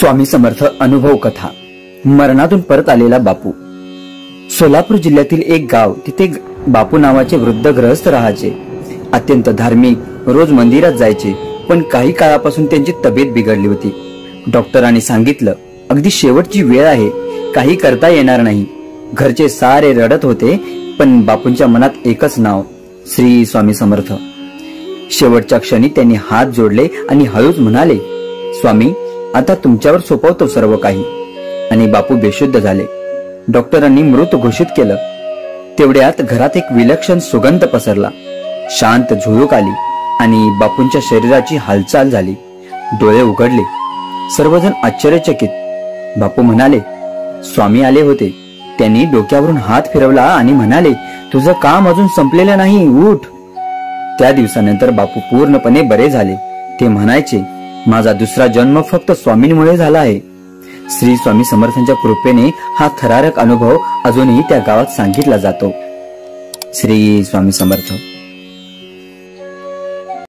स्वामी समर्थ अनुभव कथा। मरणातून परत आलेला बापू। सोलापूर जिल्ह्यातील एक गाव, तिथे बापू नावाचे वृद्ध गृहस्थ राहायचे। अत्यंत धार्मिक, रोज मंदिरात जायचे, पण काही काळापासून त्यांची तब्येत बिघडली होती। डॉक्टरांनी सांगितलं, अगदी शेवटची वेळ आहे, काही करता येणार नाही। घरचे सारे रडत होते, पण बापूंच्या मनात एकच नाव, श्री स्वामी समर्थ। शेवटच्या क्षणी त्यांनी हात जोडले आणि हळूच म्हणाले, स्वामी, आता तुमच्यावर सोपवतो सर्व काही। आणि बापू बेशुद्ध झाले। डॉक्टरांनी मृत घोषित केलं। तेवढ्यात घरात एक विलक्षण सुगंध पसरला, शांत झुळूक आली आणि बापूंच्या शरीराची हालचाल झाली। डोळे उघडले, सर्वजण आश्चर्यचकित। बापू म्हणाले, स्वामी आले होते। त्यांनी डोक्यावरून हात फिरवला आणि म्हणाले, तुझं काम अजून संपलेलं नाही, उठ। त्या दिवसानंतर बापू पूर्णपणे बरे झाले। ते म्हणायचे, माझा दुसरा जन्म फक्त स्वामींमुळे झाला आहे। श्री स्वामी समर्थांच्या कृपेने हा थरारक अनुभव अजूनही त्या गावात सांगितला जातो। श्री स्वामी समर्थ।